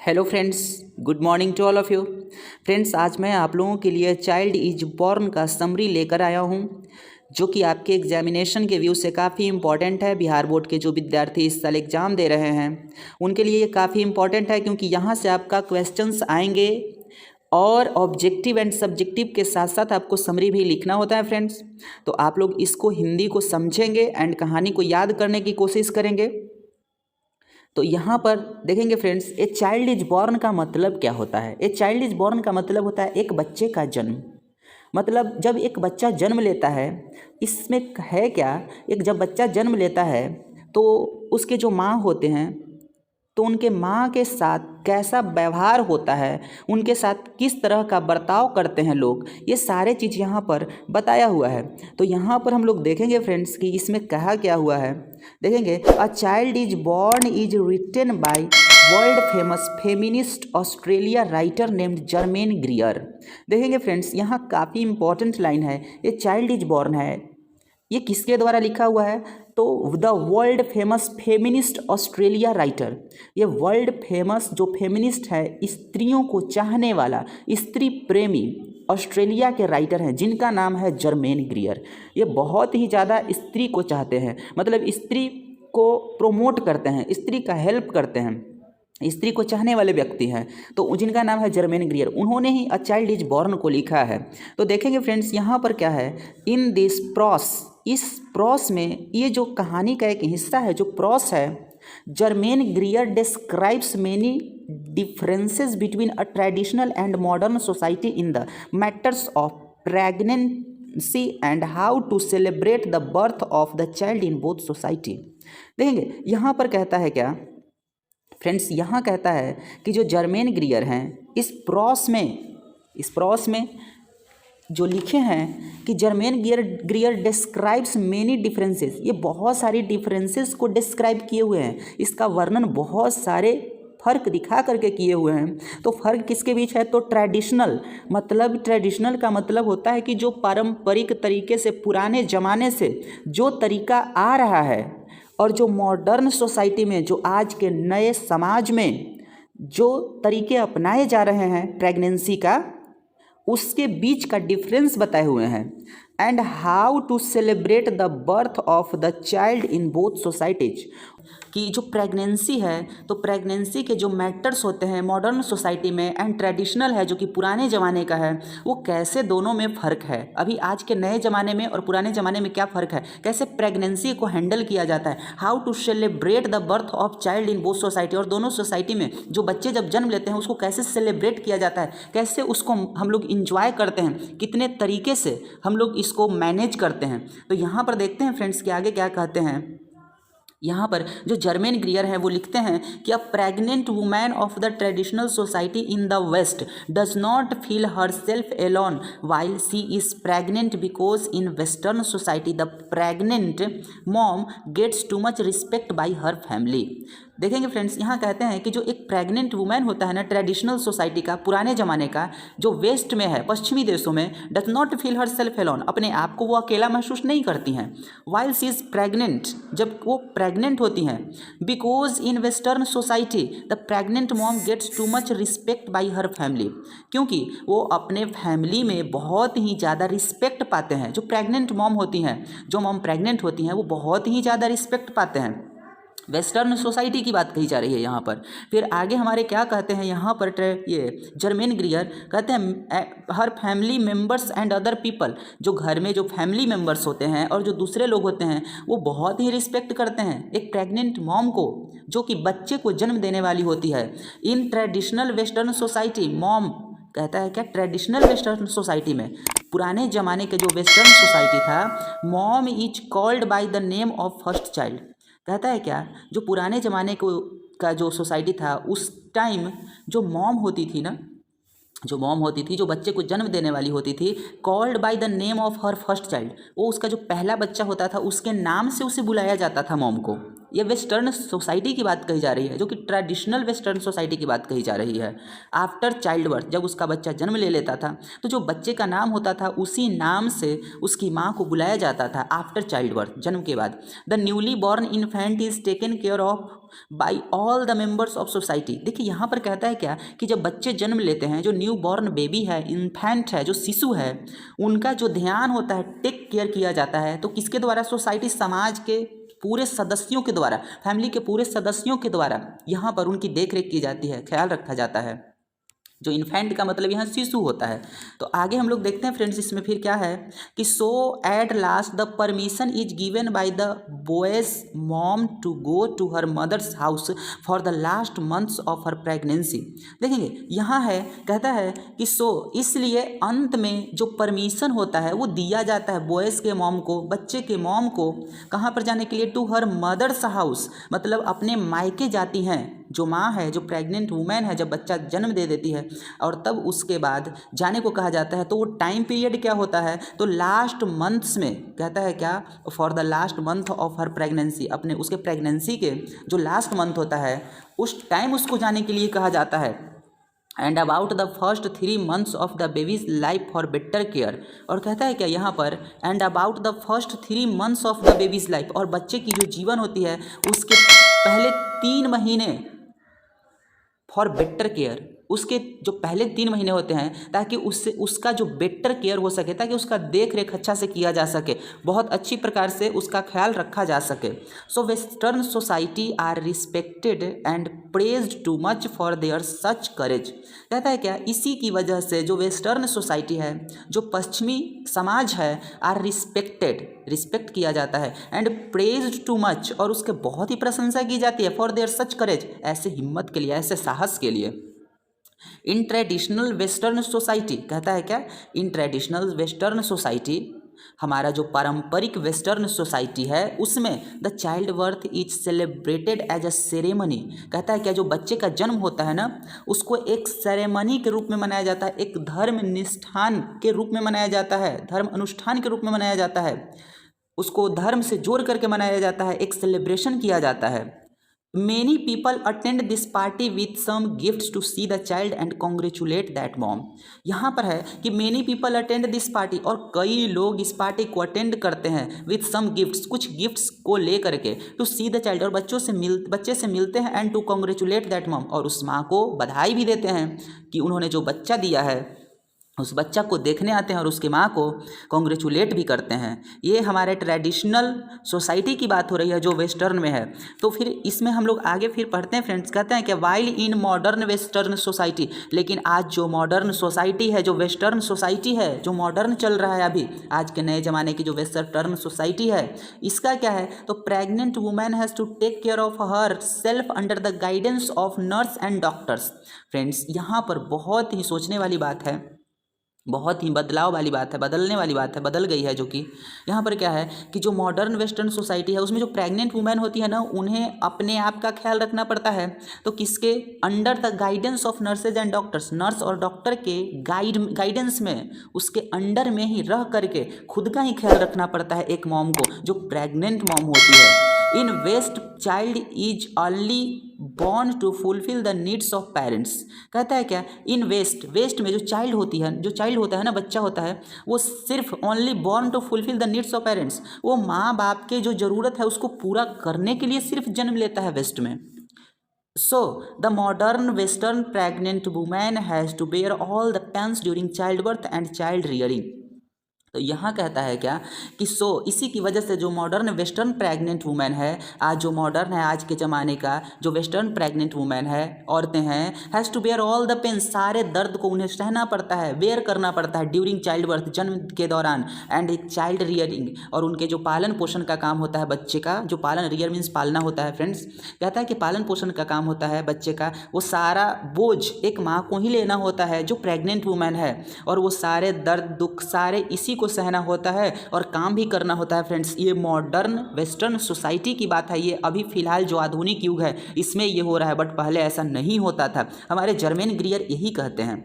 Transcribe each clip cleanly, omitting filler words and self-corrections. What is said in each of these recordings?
Hello friends, good morning to all of you. Friends, आज मैं आप लोगों के लिए चाइल्ड इज बॉर्न का समरी लेकर आया हूं, जो कि आपके एग्जामिनेशन के व्यू से काफ़ी इंपॉर्टेंट है। बिहार बोर्ड के जो विद्यार्थी इस साल एग्ज़ाम दे रहे हैं उनके लिए ये काफ़ी इंपॉर्टेंट है, क्योंकि यहाँ से आपका क्वेश्चंस आएंगे और ऑब्जेक्टिव एंड सब्जेक्टिव के साथ साथ आपको समरी भी लिखना होता है फ्रेंड्स। तो आप लोग इसको हिंदी को समझेंगे एंड कहानी को याद करने की कोशिश करेंगे। तो यहाँ पर देखेंगे friends, a child is born का मतलब क्या होता है। ए चाइल्ड इज बॉर्न का मतलब होता है एक बच्चे का जन्म। मतलब जब एक बच्चा जन्म लेता है, इसमें है क्या, एक जब बच्चा जन्म लेता है तो उसके जो माँ होते हैं तो उनके माँ के साथ कैसा व्यवहार होता है, उनके साथ किस तरह का बर्ताव करते हैं लोग, ये सारे चीज़ यहाँ पर बताया हुआ है। तो यहाँ पर हम लोग देखेंगे फ्रेंड्स कि इसमें कहा क्या हुआ है। देखेंगे, a child is born is written by world famous feminist Australia writer named Germaine Greer. देखेंगे फ्रेंड्स, यहाँ काफ़ी इंपॉर्टेंट लाइन है। ये चाइल्ड इज बॉर्न है, ये किसके द्वारा लिखा हुआ है, तो the world famous feminist Australia writer. ये वर्ल्ड फेमस जो फेमिनिस्ट है, स्त्रियों को चाहने वाला, स्त्री प्रेमी ऑस्ट्रेलिया के राइटर हैं, जिनका नाम है जर्मेन ग्रियर। ये बहुत ही ज़्यादा स्त्री को चाहते हैं, मतलब स्त्री को प्रोमोट करते हैं, स्त्री का हेल्प करते हैं, स्त्री को चाहने वाले व्यक्ति हैं, तो जिनका नाम है जर्मेन ग्रियर। उन्होंने ही अ चाइल्ड इज बॉर्न को लिखा है। तो देखेंगे फ्रेंड्स, यहाँ पर क्या है, इन दिस प्रॉस, इस प्रॉस में ये जो कहानी का एक हिस्सा है, जो प्रॉस है, Germaine Greer describes many differences between a traditional and modern society in the matters of pregnancy and how to celebrate the birth of the child in both society. देखेंगे यहाँ पर कहता है क्या फ्रेंड्स, यहाँ कहता है कि जो जर्मेन ग्रियर हैं, इस प्रॉस में जो लिखे हैं कि Germain Greer describes many differences, ये बहुत सारी डिफरेंसेस को डिस्क्राइब किए हुए हैं, इसका वर्णन बहुत सारे फ़र्क दिखा करके किए हुए हैं। तो फ़र्क किसके बीच है, तो ट्रेडिशनल, मतलब ट्रेडिशनल का मतलब होता है कि जो पारंपरिक तरीके से, पुराने ज़माने से जो तरीका आ रहा है, और जो मॉडर्न सोसाइटी में, जो आज के नए समाज में जो तरीके अपनाए जा रहे हैं प्रेगनेंसी का, उसके बीच का डिफरेंस बताए हुए हैं। And how to celebrate the birth of the child in both societies, कि जो प्रेगनेंसी है, तो प्रेगनेंसी के जो मैटर्स होते हैं मॉडर्न सोसाइटी में, एंड ट्रेडिशनल है जो कि पुराने ज़माने का है, वो कैसे दोनों में फ़र्क है। अभी आज के नए ज़माने में और पुराने ज़माने में क्या फ़र्क है, कैसे प्रेगनेंसी को हैंडल किया जाता है, how to celebrate the birth of child in both society, और दोनों सोसाइटी में जो बच्चे जब जन्म लेते हैं उसको कैसे सेलिब्रेट किया जाता है, कैसे उसको हम लोग इंजॉय करते हैं, कितने तरीके से हम लोग इसको मैनेज करते हैं। तो यहाँ पर देखते हैं फ्रेंड्स कि आगे क्या कहते हैं। यहाँ पर जो जर्मेन ग्रियर है वो लिखते हैं कि a pregnant women of the traditional society in the west does not feel herself alone while she is pregnant, because in western society the pregnant mom gets too much respect by her family. देखेंगे friends, यहाँ कहते हैं कि जो एक pregnant women होता है ना, ट्रेडिशनल सोसाइटी का, पुराने ज़माने का, जो वेस्ट में है, पश्चिमी देशों में, does not feel herself alone, अपने आप को वो अकेला महसूस नहीं करती हैं। वाइल सी इज़ प्रेग्नेंट, जब वो प्रेग्नेंट होती हैं, because in western society the pregnant mom gets too much respect by her family, क्योंकि वो अपने फैमिली में बहुत ही ज़्यादा रिस्पेक्ट पाते हैं। जो प्रेग्नेंट मॉम होती हैं, जो मॉम प्रेग्नेंट होती हैं, वो बहुत ही ज़्यादा रिस्पेक्ट पाते हैं। वेस्टर्न सोसाइटी की बात कही जा रही है यहाँ पर। फिर आगे हमारे क्या कहते हैं यहाँ पर, ये जर्मेन ग्रियर कहते हैं हर family members and other people, जो घर में जो फैमिली मेम्बर्स होते हैं और जो दूसरे लोग होते हैं वो बहुत ही रिस्पेक्ट करते हैं एक प्रेग्नेंट मॉम को, जो कि बच्चे को जन्म देने वाली होती है। In traditional western society mom, कहता है क्या, ट्रेडिशनल वेस्टर्न सोसाइटी में, पुराने ज़माने के जो वेस्टर्न सोसाइटी था, mom is called by the name of first child. कहता है क्या, जो पुराने ज़माने को का जो सोसाइटी था, उस टाइम जो मॉम होती थी ना, जो मॉम होती थी, जो बच्चे को जन्म देने वाली होती थी, called by the name of her first child, वो उसका जो पहला बच्चा होता था उसके नाम से उसे बुलाया जाता था मॉम को। ये वेस्टर्न सोसाइटी की बात कही जा रही है, जो कि ट्रेडिशनल वेस्टर्न सोसाइटी की बात कही जा रही है। आफ्टर चाइल्ड बर्थ, जब उसका बच्चा जन्म ले लेता था तो जो बच्चे का नाम होता था उसी नाम से उसकी माँ को बुलाया जाता था आफ्टर चाइल्ड बर्थ, जन्म के बाद। The newly born infant is taken care of by all the members of society. देखिए यहाँ पर कहता है क्या कि जब बच्चे जन्म लेते हैं, जो न्यू बॉर्न बेबी है, इन्फेंट है, जो शिशु है, उनका जो ध्यान होता है, टेक केयर किया जाता है। तो किसके द्वारा? सोसाइटी, समाज के पूरे सदस्यों के द्वारा, फैमिली के पूरे सदस्यों के द्वारा यहाँ पर उनकी देख रेख की जाती है, ख्याल रखा जाता है। जो इन्फेंट का मतलब यहाँ शिशु होता है। तो आगे हम लोग देखते हैं फ्रेंड्स, इसमें फिर क्या है कि so at last the permission is given by the boy's mom to go to her mother's house for the last months of her pregnancy. देखेंगे यहाँ है, कहता है कि सो इसलिए अंत में जो परमिशन होता है वो दिया जाता है बॉयज़ के मॉम को, बच्चे के मॉम को, कहाँ पर जाने के लिए? टू हर मदर्स हाउस, मतलब अपने मायके जाती हैं। जो माँ है, जो प्रेग्नेंट वुमेन है, जब बच्चा जन्म दे देती है और तब उसके बाद जाने को कहा जाता है। तो वो टाइम पीरियड क्या होता है? तो लास्ट मंथ्स में, कहता है क्या? For the last month of her pregnancy, अपने उसके प्रेगनेंसी के जो लास्ट मंथ होता है उस टाइम उसको जाने के लिए कहा जाता है। And about the first 3 months of the babies life for better care. और कहता है क्या यहाँ पर? And about the first 3 months of the babies life, और बच्चे की जो जीवन होती है उसके पहले 3 महीने फॉर बेटर केयर, उसके जो पहले 3 महीने होते हैं ताकि उससे उसका जो बेटर केयर हो सके, ताकि उसका देख रेख अच्छा से किया जा सके, बहुत अच्छी प्रकार से उसका ख्याल रखा जा सके। So western society are respected and praised too much for their such courage. कहता है क्या? इसी की वजह से जो वेस्टर्न सोसाइटी है, जो पश्चिमी समाज है, आर रिस्पेक्टेड, रिस्पेक्ट किया जाता है, एंड प्रेज्ड टू मच, और उसके बहुत ही प्रशंसा की जाती है, फॉर देयर सच करेज, ऐसे हिम्मत के लिए, ऐसे साहस के लिए। इन ट्रेडिशनल वेस्टर्न सोसाइटी, कहता है क्या? इन ट्रेडिशनल वेस्टर्न सोसाइटी, हमारा जो पारंपरिक वेस्टर्न सोसाइटी है उसमें the child birth is celebrated as a ceremony. कहता है क्या? जो बच्चे का जन्म होता है ना, उसको एक सेरेमनी के रूप में मनाया जाता है, एक धर्म निष्ठान के रूप में मनाया जाता है, धर्म अनुष्ठान के रूप में मनाया जाता है, उसको धर्म से जोड़ करके मनाया जाता है, एक सेलिब्रेशन किया जाता है। Many people attend this party with some gifts to see the child and congratulate that mom। यहाँ पर है कि many people attend this party, और कई लोग इस पार्टी को अटेंड करते हैं with some gifts, कुछ गिफ्ट्स को ले करके, to see the child, और बच्चे से मिलते हैं, and to congratulate that mom, और उस माँ को बधाई भी देते हैं कि उन्होंने जो बच्चा दिया है उस बच्चा को देखने आते हैं और उसकी माँ को कॉन्ग्रेचुलेट भी करते हैं। ये हमारे ट्रेडिशनल सोसाइटी की बात हो रही है जो वेस्टर्न में है। तो फिर इसमें हम लोग आगे फिर पढ़ते हैं फ्रेंड्स। कहते हैं कि while in modern western society, लेकिन आज जो मॉडर्न सोसाइटी है, जो वेस्टर्न सोसाइटी है, जो मॉडर्न चल रहा है अभी, आज के नए ज़माने की जो वेस्टर्न सोसाइटी है, इसका क्या है? तो pregnant women has to take care of herself under the guidance of nurse and doctors. Friends यहाँ पर बहुत ही सोचने वाली बात है, बहुत ही बदलाव वाली बात है, बदलने वाली बात है, बदल गई है। जो कि यहाँ पर क्या है कि जो मॉडर्न वेस्टर्न सोसाइटी है उसमें जो प्रेग्नेंट वुमेन होती है ना, उन्हें अपने आप का ख्याल रखना पड़ता है। तो किसके under? The guidance of nurses and doctors, nurse और डॉक्टर के गाइडेंस में, उसके अंडर में ही रह करके खुद का ही ख्याल रखना पड़ता है एक मॉम को, जो प्रेग्नेंट मॉम होती है। In west child is only born to fulfil the needs of parents. कहता है क्या? इन वेस्ट, वेस्ट में जो चाइल्ड होती है, जो चाइल्ड होता है ना, बच्चा होता है, वो सिर्फ only born to fulfil the needs of parents, वो माँ बाप के जो ज़रूरत है उसको पूरा करने के लिए सिर्फ जन्म लेता है वेस्ट में। So the modern western pregnant woman has to bear all the pains during childbirth and child rearing। तो यहाँ कहता है क्या कि सो इसी की वजह से जो मॉडर्न वेस्टर्न प्रेग्नेंट वुमेन है, आज जो मॉडर्न है, आज के ज़माने का जो वेस्टर्न प्रेग्नेंट वुमेन है, औरतें हैं, has to bear all the pain, सारे दर्द को उन्हें सहना पड़ता है, बेयर करना पड़ता है ड्यूरिंग चाइल्ड बर्थ, जन्म के दौरान, एंड एक चाइल्ड रियरिंग, और उनके जो पालन पोषण का काम होता है बच्चे का, जो पालन, रियर मीन्स पालना होता है फ्रेंड्स। कहता है कि पालन पोषण का काम होता है बच्चे का, वो सारा बोझ एक माँ को ही लेना होता है जो प्रेग्नेंट वुमेन है, और वो सारे दर्द दुख सारे इसी को सहना होता है और काम भी करना होता है फ्रेंड्स। ये मॉडर्न वेस्टर्न सोसाइटी की बात है, ये अभी फिलहाल जो आधुनिक युग है इसमें ये हो रहा है, बट पहले ऐसा नहीं होता था। हमारे जर्मेन ग्रीयर यही कहते हैं।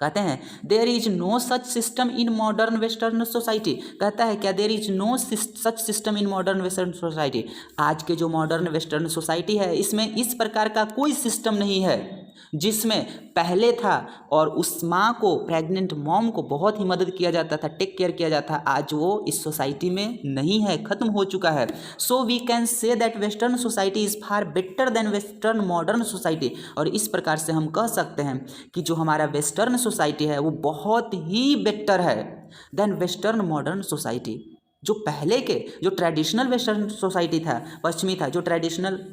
कहते हैं there is no such system in modern western society. कहता है क्या there is no such system in modern western society. आज के जो मॉडर्न वेस्टर्न सोसाइटी है इसमें इस प्रकार का कोई सिस्टम नहीं है जिसमें पहले था और उस माँ को, प्रेग्नेंट मॉम को बहुत ही मदद किया जाता था, टेक केयर किया जाता। आज वो इस सोसाइटी में नहीं है, ख़त्म हो चुका है। So we can say that western society is far better than western modern society. और इस प्रकार से हम कह सकते हैं कि जो हमारा वेस्टर्न सोसाइटी है वो बहुत ही बेटर है देन वेस्टर्न मॉडर्न सोसाइटी। जो पहले के जो ट्रेडिशनल वेस्टर्न सोसाइटी था, पश्चिमी था, जो ट्रेडिशनल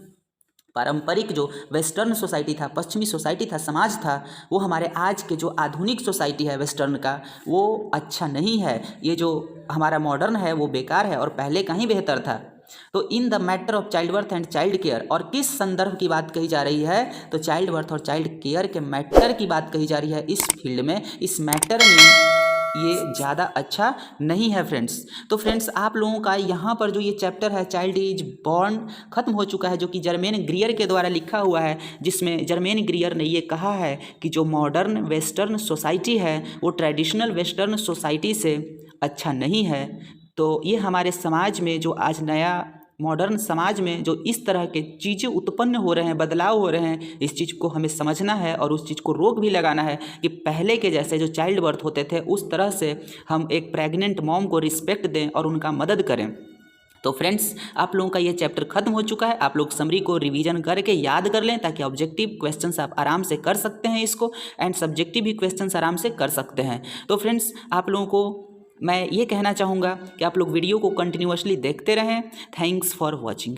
पारंपरिक जो वेस्टर्न सोसाइटी था, पश्चिमी सोसाइटी था, समाज था, वो हमारे आज के जो आधुनिक सोसाइटी है वेस्टर्न का, वो अच्छा नहीं है। ये जो हमारा मॉडर्न है वो बेकार है और पहले का ही बेहतर था। तो in the matter of child birth and child care, और किस संदर्भ की बात कही जा रही है, तो चाइल्ड बर्थ और चाइल्ड केयर के मैटर की बात कही जा रही है। इस फील्ड में, इस मैटर में ये ज़्यादा अच्छा नहीं है फ्रेंड्स। तो फ्रेंड्स आप लोगों का यहाँ पर जो ये चैप्टर है चाइल्ड इज बॉर्न ख़त्म हो चुका है, जो कि जर्मेन ग्रियर के द्वारा लिखा हुआ है, जिसमें जर्मेन ग्रियर ने ये कहा है कि जो मॉडर्न वेस्टर्न सोसाइटी है वो ट्रेडिशनल वेस्टर्न सोसाइटी से अच्छा नहीं है। तो ये हमारे समाज में जो आज नया मॉडर्न समाज में जो इस तरह के चीज़ें उत्पन्न हो रहे हैं, बदलाव हो रहे हैं, इस चीज़ को हमें समझना है और उस चीज़ को रोक भी लगाना है कि पहले के जैसे जो चाइल्ड बर्थ होते थे उस तरह से हम एक प्रेग्नेंट मॉम को रिस्पेक्ट दें और उनका मदद करें। तो फ्रेंड्स आप लोगों का ये चैप्टर खत्म हो चुका है। आप लोग समरी को रिवीजन करके याद कर लें ताकि ऑब्जेक्टिव क्वेश्चंस आप आराम से कर सकते हैं इसको, एंड सब्जेक्टिव भी क्वेश्चंस आराम से कर सकते हैं। तो फ्रेंड्स आप लोगों को मैं ये कहना चाहूँगा कि आप लोग वीडियो को कंटिन्यूअसली देखते रहें। Thanks for watching.